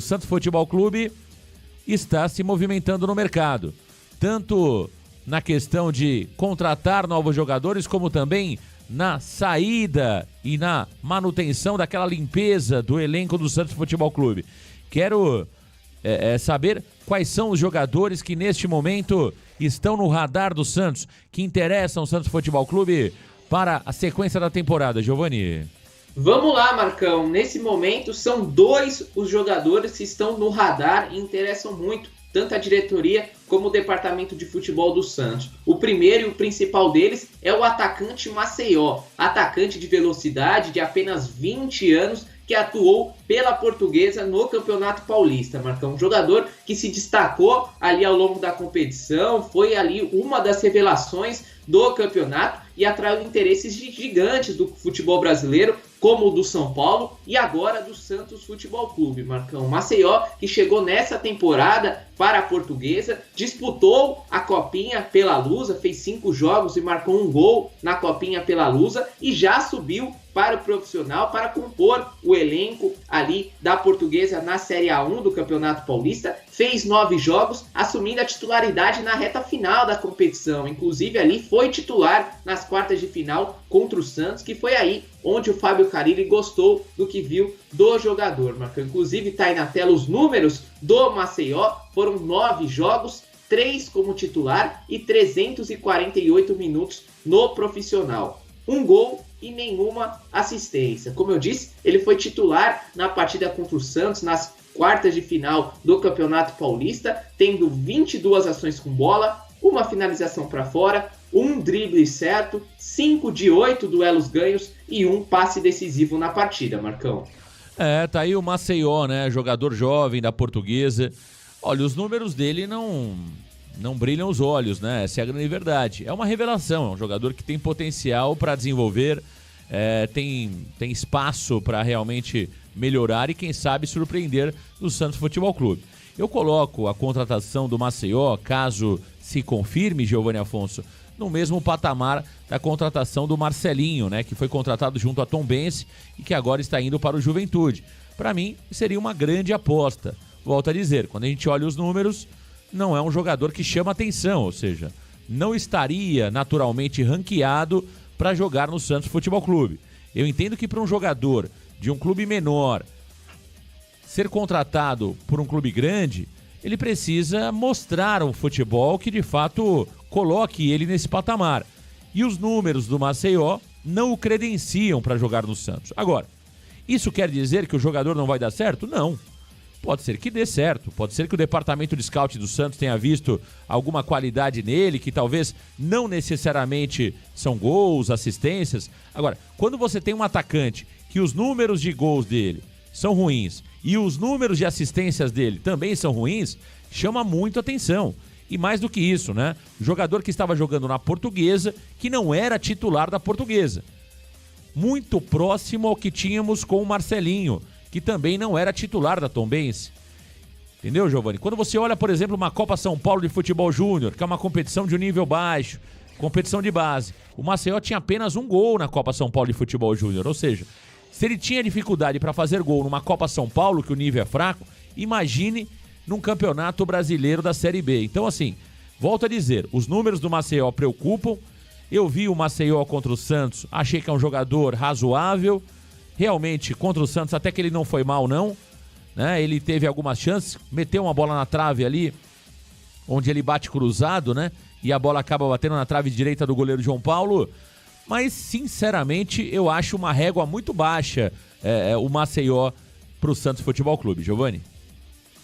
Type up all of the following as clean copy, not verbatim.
O Santos Futebol Clube está se movimentando no mercado, tanto na questão de contratar novos jogadores, como também na saída e na manutenção daquela limpeza do elenco do Santos Futebol Clube. Quero saber quais são os jogadores que neste momento estão no radar do Santos, que interessam o Santos Futebol Clube para a sequência da temporada, Giovani. Vamos lá, Marcão. Nesse momento são 2 os jogadores que estão no radar e interessam muito tanto a diretoria como o departamento de futebol do Santos. O primeiro e o principal deles é o atacante Maceió, atacante de velocidade de apenas 20 anos, que atuou pela Portuguesa no Campeonato Paulista, Marcão. Um jogador que se destacou ali ao longo da competição, foi ali uma das revelações do campeonato e atraiu interesses gigantes do futebol brasileiro, como o do São Paulo e agora do Santos Futebol Clube, Marcão. Maceió, que chegou nessa temporada para a Portuguesa, disputou a Copinha pela Lusa, fez 5 jogos e marcou 1 gol na Copinha pela Lusa e já subiu para o profissional para compor o elenco ali da Portuguesa na Série A1 do Campeonato Paulista. Fez 9 jogos, assumindo a titularidade na reta final da competição. Inclusive ali foi titular nas quartas de final contra o Santos, que foi aí onde o Fábio Carille gostou do que viu do jogador, Marcão. Inclusive está aí na tela os números do Maceió, foram 9 jogos, 3 como titular e 348 minutos no profissional. 1 gol e nenhuma assistência. Como eu disse, ele foi titular na partida contra o Santos, nas quartas de final do Campeonato Paulista, tendo 22 ações com bola, 1 finalização para fora, 1 drible certo, 5 de 8 duelos ganhos e 1 passe decisivo na partida, Marcão. Tá aí o Maceió, né? Jogador jovem da Portuguesa. Olha, os números dele não brilham os olhos, né? Essa é a grande verdade. É uma revelação, é um jogador que tem potencial para desenvolver, tem espaço para realmente melhorar e, quem sabe, surpreender o Santos Futebol Clube. Eu coloco a contratação do Maceió, caso se confirme, Giovani Afonso, no mesmo patamar da contratação do Marcelinho, né? Que foi contratado junto a Tombense e que agora está indo para o Juventude. Para mim, seria uma grande aposta. Volto a dizer, quando a gente olha os números, não é um jogador que chama atenção, ou seja, não estaria naturalmente ranqueado para jogar no Santos Futebol Clube. Eu entendo que para um jogador de um clube menor ser contratado por um clube grande, ele precisa mostrar um futebol que de fato coloque ele nesse patamar. E os números do Maceió não o credenciam para jogar no Santos. Agora, isso quer dizer que o jogador não vai dar certo? Não. Pode ser que dê certo, pode ser que o departamento de scout do Santos tenha visto alguma qualidade nele, que talvez não necessariamente são gols, assistências. Agora, quando você tem um atacante que os números de gols dele são ruins e os números de assistências dele também são ruins, chama muito atenção. E mais do que isso, né? O jogador que estava jogando na Portuguesa, que não era titular da Portuguesa. Muito próximo ao que tínhamos com o Marcelinho, que também não era titular da Tombense. Entendeu, Giovani? Quando você olha, por exemplo, uma Copa São Paulo de Futebol Júnior, que é uma competição de um nível baixo, competição de base, o Maceió tinha apenas 1 gol na Copa São Paulo de Futebol Júnior. Ou seja, se ele tinha dificuldade para fazer gol numa Copa São Paulo, que o nível é fraco, imagine num campeonato brasileiro da Série B. Então, assim, volto a dizer, os números do Maceió preocupam. Eu vi o Maceió contra o Santos, achei que é um jogador razoável. Realmente, contra o Santos, até que ele não foi mal, não. Né? Ele teve algumas chances, meteu uma bola na trave ali, onde ele bate cruzado, né? E a bola acaba batendo na trave direita do goleiro João Paulo. Mas, sinceramente, eu acho uma régua muito baixa o Maceió para o Santos Futebol Clube. Giovani?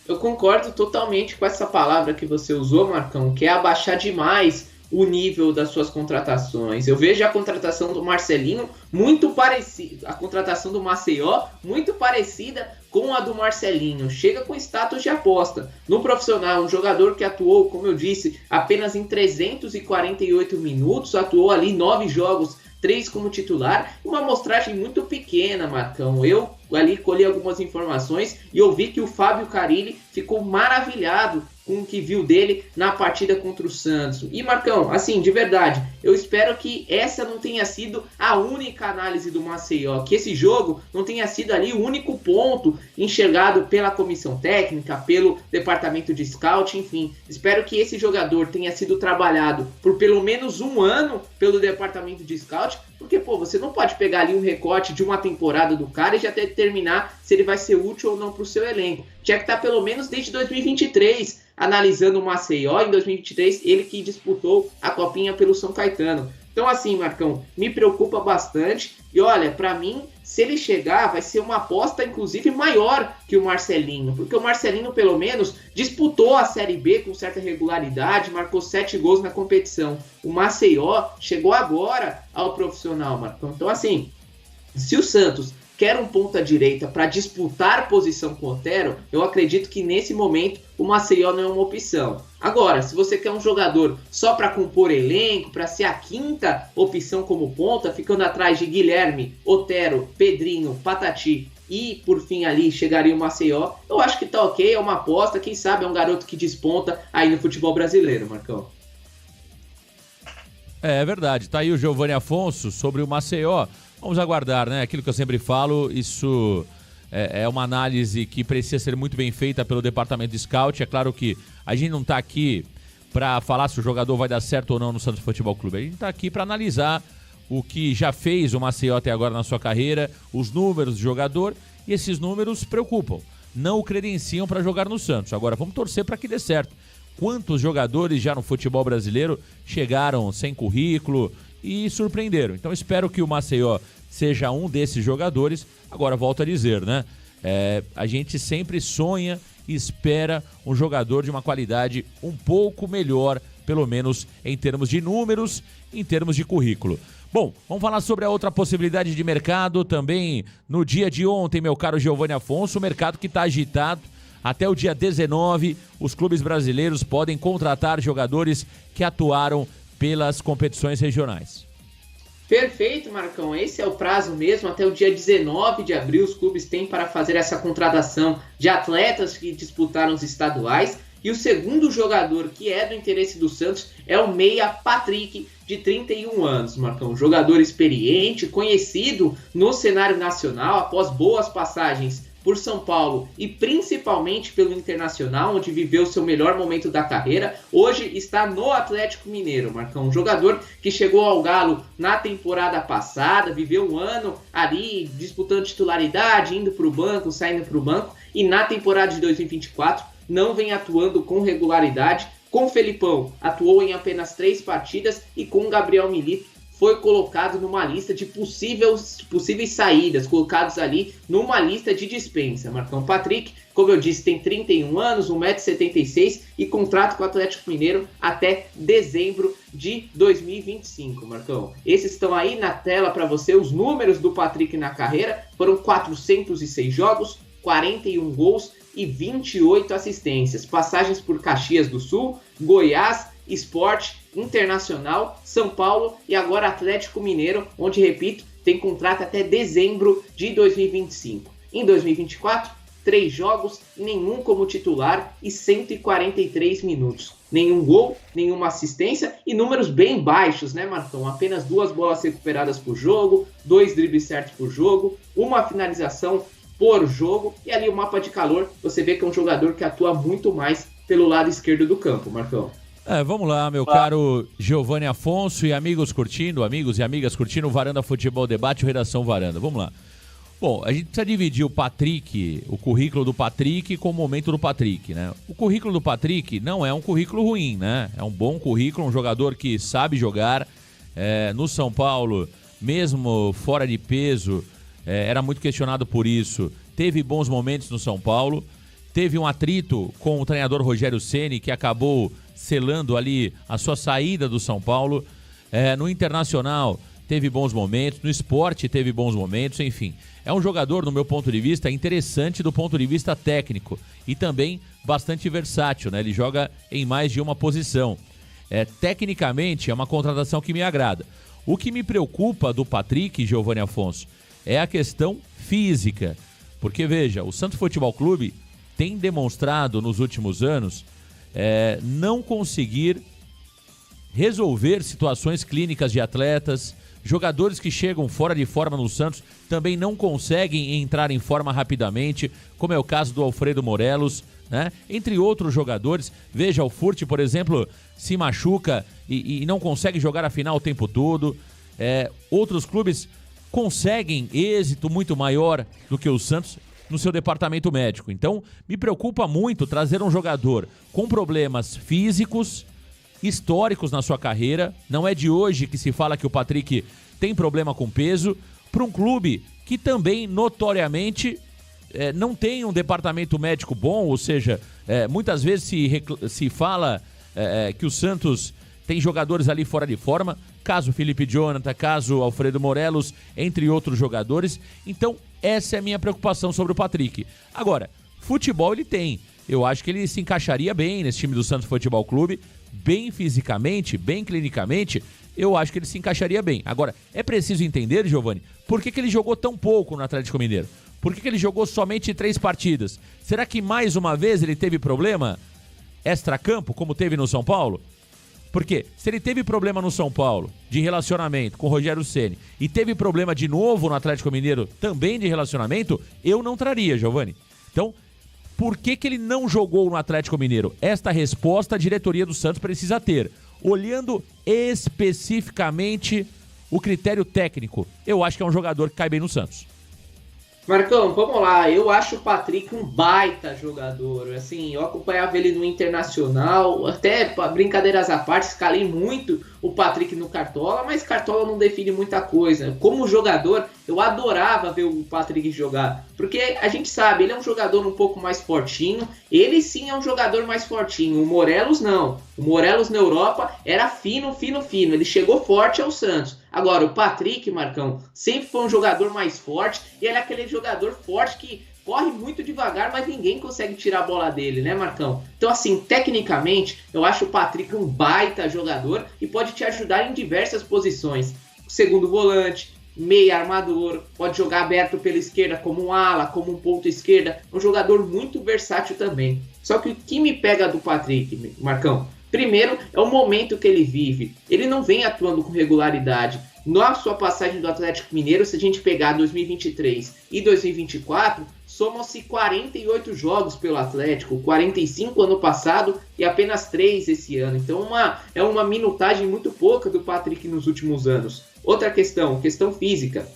Eu concordo totalmente com essa palavra que você usou, Marcão, que é abaixar demais o nível das suas contratações. Eu vejo a contratação do Marcelinho muito parecida, a contratação do Maceió muito parecida com a do Marcelinho. Chega com status de aposta. No profissional, um jogador que atuou, como eu disse, apenas em 348 minutos, atuou ali 9 jogos, 3 como titular, uma amostragem muito pequena, Marcão. Eu ali colhi algumas informações e ouvi que o Fábio Carille ficou maravilhado com o que viu dele na partida contra o Santos. E Marcão, assim, de verdade, eu espero que essa não tenha sido a única análise do Maceió, que esse jogo não tenha sido ali o único ponto enxergado pela comissão técnica, pelo departamento de scout, enfim. Espero que esse jogador tenha sido trabalhado por pelo menos um ano pelo departamento de scout, porque, você não pode pegar ali um recorte de uma temporada do cara e já determinar se ele vai ser útil ou não para o seu elenco. Tinha que estar pelo menos desde 2023, analisando o Maceió. Em 2023, ele que disputou a Copinha pelo São Caetano. Então, assim, Marcão, me preocupa bastante. E olha, para mim, se ele chegar, vai ser uma aposta, inclusive, maior que o Marcelinho. Porque o Marcelinho, pelo menos, disputou a Série B com certa regularidade, marcou 7 gols na competição. O Maceió chegou agora ao profissional, Marcão. Então, assim, se o Santos quer um ponta-direita para disputar posição com o Otero, eu acredito que nesse momento o Maceió não é uma opção. Agora, se você quer um jogador só para compor elenco, para ser a quinta opção como ponta, ficando atrás de Guilherme, Otero, Pedrinho, Patati e por fim ali chegaria o Maceió, eu acho que tá ok, é uma aposta, quem sabe é um garoto que desponta aí no futebol brasileiro, Marcão. É verdade, tá aí o Giovanni Afonso sobre o Maceió. Vamos aguardar, né? Aquilo que eu sempre falo, isso é uma análise que precisa ser muito bem feita pelo departamento de scout. É claro que a gente não está aqui para falar se o jogador vai dar certo ou não no Santos Futebol Clube. A gente está aqui para analisar o que já fez o Maceió até agora na sua carreira, os números do jogador, e esses números preocupam. Não o credenciam para jogar no Santos. Agora, vamos torcer para que dê certo. Quantos jogadores já no futebol brasileiro chegaram sem currículo e surpreenderam? Então espero que o Maceió seja um desses jogadores. Agora volto a dizer, né? A gente sempre sonha e espera um jogador de uma qualidade um pouco melhor, pelo menos em termos de números, em termos de currículo. Bom, vamos falar sobre a outra possibilidade de mercado também no dia de ontem, meu caro Giovanni Afonso, o mercado que está agitado. Até o dia 19, os clubes brasileiros podem contratar jogadores que atuaram pelas competições regionais. Perfeito, Marcão. Esse é o prazo mesmo. Até o dia 19 de abril, os clubes têm para fazer essa contratação de atletas que disputaram os estaduais. E o segundo jogador que é do interesse do Santos é o meia Patrick, de 31 anos, Marcão. Jogador experiente, conhecido no cenário nacional após boas passagens por São Paulo e principalmente pelo Internacional, onde viveu seu melhor momento da carreira. Hoje está no Atlético Mineiro, Marcão. Um jogador que chegou ao Galo na temporada passada, viveu um ano ali disputando titularidade, indo para o banco, saindo para o banco, e na temporada de 2024 não vem atuando com regularidade. Com o Felipão, atuou em apenas 3 partidas, e com o Gabriel Milito foi colocado numa lista de possíveis saídas, colocados ali numa lista de dispensa. Marcão, Patrick, como eu disse, tem 31 anos, 1,76 m e contrato com o Atlético Mineiro até dezembro de 2025, Marcão. Esses estão aí na tela para você, os números do Patrick na carreira. Foram 406 jogos, 41 gols e 28 assistências. Passagens por Caxias do Sul, Goiás, Sport, Internacional, São Paulo e agora Atlético Mineiro, onde, repito, tem contrato até dezembro de 2025. Em 2024, 3 jogos, nenhum como titular e 143 minutos. Nenhum gol, nenhuma assistência e números bem baixos, né, Marcão? Apenas 2 bolas recuperadas por jogo, 2 dribles certos por jogo, uma finalização por jogo, e ali o mapa de calor, você vê que é um jogador que atua muito mais pelo lado esquerdo do campo, Marcão. Vamos lá, meu caro Giovanni Afonso e amigos e amigas curtindo o Varanda Futebol Debate, o Redação Varanda. Vamos lá. Bom, a gente precisa dividir o Patrick, o currículo do Patrick com o momento do Patrick, né? O currículo do Patrick não é um currículo ruim, né? É um bom currículo, um jogador que sabe jogar. No São Paulo, mesmo fora de peso, era muito questionado por isso. Teve bons momentos no São Paulo. Teve um atrito com o treinador Rogério Ceni, que acabou selando ali a sua saída do São Paulo. No Internacional teve bons momentos, no Sport teve bons momentos, enfim. É um jogador, no meu ponto de vista, interessante do ponto de vista técnico e também bastante versátil, né? Ele joga em mais de uma posição. Tecnicamente é uma contratação que me agrada. O que me preocupa do Patrick, Giovanni Afonso, é a questão física. Porque, veja, o Santos Futebol Clube tem demonstrado nos últimos anos não conseguir resolver situações clínicas de atletas. Jogadores que chegam fora de forma no Santos também não conseguem entrar em forma rapidamente, como é o caso do Alfredo Morelos, né? Entre outros jogadores. Veja, o Furt, por exemplo, se machuca e não consegue jogar a final o tempo todo. Outros clubes conseguem êxito muito maior do que o Santos no seu departamento médico. Então, me preocupa muito trazer um jogador com problemas físicos, históricos na sua carreira. Não é de hoje que se fala que o Patrick tem problema com peso, para um clube que também notoriamente não tem um departamento médico bom. Ou seja, muitas vezes se fala que o Santos tem jogadores ali fora de forma, caso Felipe Jonathan, caso Alfredo Morelos, entre outros jogadores. Então essa é a minha preocupação sobre o Patrick. Agora, futebol ele tem. Eu acho que ele se encaixaria bem nesse time do Santos Futebol Clube, bem fisicamente, bem clinicamente. Eu acho que ele se encaixaria bem. Agora, é preciso entender, Giovani, por que ele jogou tão pouco no Atlético Mineiro? Por que ele jogou somente 3 partidas? Será que mais uma vez ele teve problema extracampo, como teve no São Paulo? Porque se ele teve problema no São Paulo de relacionamento com o Rogério Ceni e teve problema de novo no Atlético Mineiro também de relacionamento, eu não traria, Giovani. Então, por que ele não jogou no Atlético Mineiro? Esta resposta a diretoria do Santos precisa ter. Olhando especificamente o critério técnico, eu acho que é um jogador que cai bem no Santos. Marcão, vamos lá. Eu acho o Patrick um baita jogador. Assim, eu acompanhava ele no Internacional, até brincadeiras à parte, escalei muito o Patrick no Cartola, mas Cartola não define muita coisa. Como jogador, eu adorava ver o Patrick jogar, porque a gente sabe, ele é um jogador um pouco mais fortinho, ele sim é um jogador mais fortinho, o Morelos não. O Morelos na Europa era fino, ele chegou forte ao Santos. Agora, o Patrick, Marcão, sempre foi um jogador mais forte, e ele é aquele jogador forte que corre muito devagar, mas ninguém consegue tirar a bola dele, né, Marcão? Então, assim, tecnicamente, eu acho o Patrick um baita jogador e pode te ajudar em diversas posições. Segundo volante, meia armador, pode jogar aberto pela esquerda como um ala, como um ponto esquerda. Um jogador muito versátil também. Só que o que me pega do Patrick, Marcão? Primeiro, é o momento que ele vive. Ele não vem atuando com regularidade. Na sua passagem do Atlético Mineiro, se a gente pegar 2023 e 2024, somam-se 48 jogos pelo Atlético, 45 ano passado e apenas 3 esse ano. Então é uma minutagem muito pouca do Patrick nos últimos anos. Outra questão física.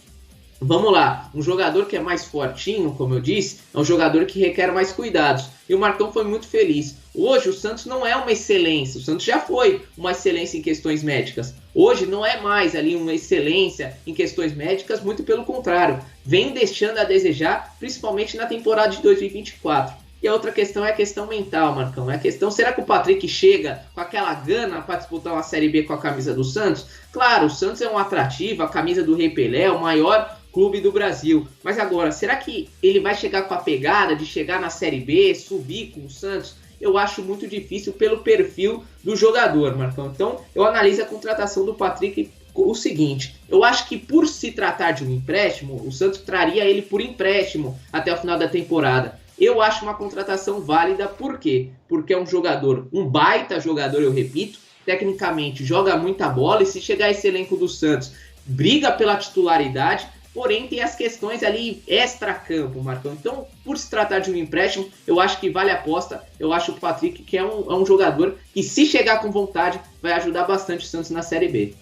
Vamos lá, um jogador que é mais fortinho, como eu disse, é um jogador que requer mais cuidados. E o Marcão foi muito feliz. Hoje o Santos não é uma excelência, o Santos já foi uma excelência em questões médicas. Hoje não é mais ali uma excelência em questões médicas, muito pelo contrário. Vem deixando a desejar, principalmente na temporada de 2024. E a outra questão é a questão mental, Marcão. É a questão, será que o Patrick chega com aquela gana para disputar uma Série B com a camisa do Santos? Claro, o Santos é um atrativo, a camisa do Rei Pelé é o maior clube do Brasil. Mas agora, será que ele vai chegar com a pegada de chegar na Série B, subir com o Santos? Eu acho muito difícil pelo perfil do jogador, Marcão. Então, eu analiso a contratação do Patrick o seguinte: eu acho que por se tratar de um empréstimo, o Santos traria ele por empréstimo até o final da temporada. Eu acho uma contratação válida, por quê? Porque é um jogador, um baita jogador, eu repito, tecnicamente joga muita bola, e se chegar esse elenco do Santos, briga pela titularidade, porém tem as questões ali extra-campo, Marcão. Então, por se tratar de um empréstimo, eu acho que vale a aposta. Eu acho que o Patrick que é um jogador que, se chegar com vontade, vai ajudar bastante o Santos na Série B.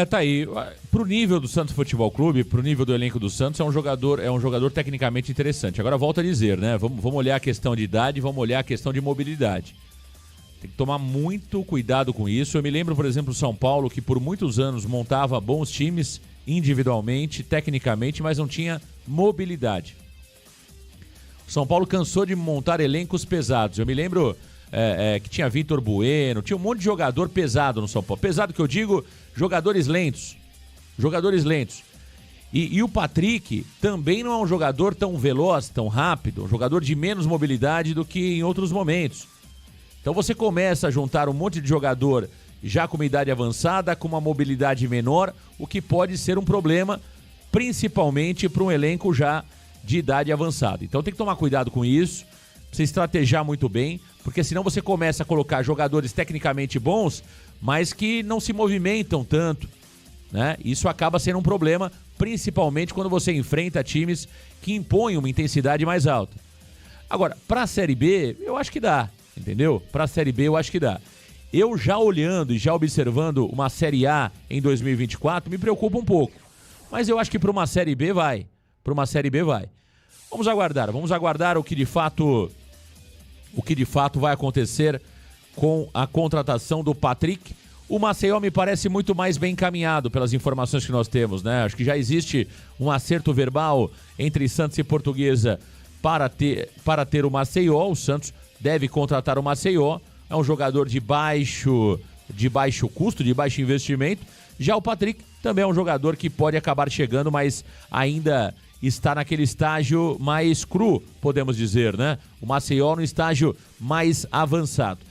Tá aí. Pro nível do Santos Futebol Clube, pro nível do elenco do Santos, é um jogador tecnicamente interessante. Agora, volto a dizer, né? Vamos olhar a questão de idade, vamos olhar a questão de mobilidade. Tem que tomar muito cuidado com isso. Eu me lembro, por exemplo, o São Paulo, que por muitos anos montava bons times individualmente, tecnicamente, mas não tinha mobilidade. O São Paulo cansou de montar elencos pesados. Eu me lembro que tinha Vitor Bueno, tinha um monte de jogador pesado no São Paulo. Pesado que eu digo, jogadores lentos. E o Patrick também não é um jogador tão veloz, tão rápido, um jogador de menos mobilidade do que em outros momentos. Então você começa a juntar um monte de jogador já com uma idade avançada, com uma mobilidade menor, o que pode ser um problema, principalmente para um elenco já de idade avançada. Então tem que tomar cuidado com isso, precisa estrategiar muito bem, Porque senão você começa a colocar jogadores tecnicamente bons, mas que não se movimentam tanto, né? Isso acaba sendo um problema, principalmente quando você enfrenta times que impõem uma intensidade mais alta. Agora, para a Série B, eu acho que dá, entendeu? Para a Série B, eu acho que dá. Eu já olhando e já observando uma Série A em 2024, me preocupa um pouco. Mas eu acho que para uma Série B vai. Para uma Série B vai. Vamos aguardar o que de fato vai acontecer com a contratação do Patrick. O Maceió me parece muito mais bem encaminhado pelas informações que nós temos, né? Acho que já existe um acerto verbal entre Santos e Portuguesa para ter o Maceió. O Santos deve contratar o Maceió. É um jogador de baixo custo, de baixo investimento. Já o Patrick também é um jogador que pode acabar chegando, mas ainda está naquele estágio mais cru, podemos dizer, né? O Maceió no estágio mais avançado.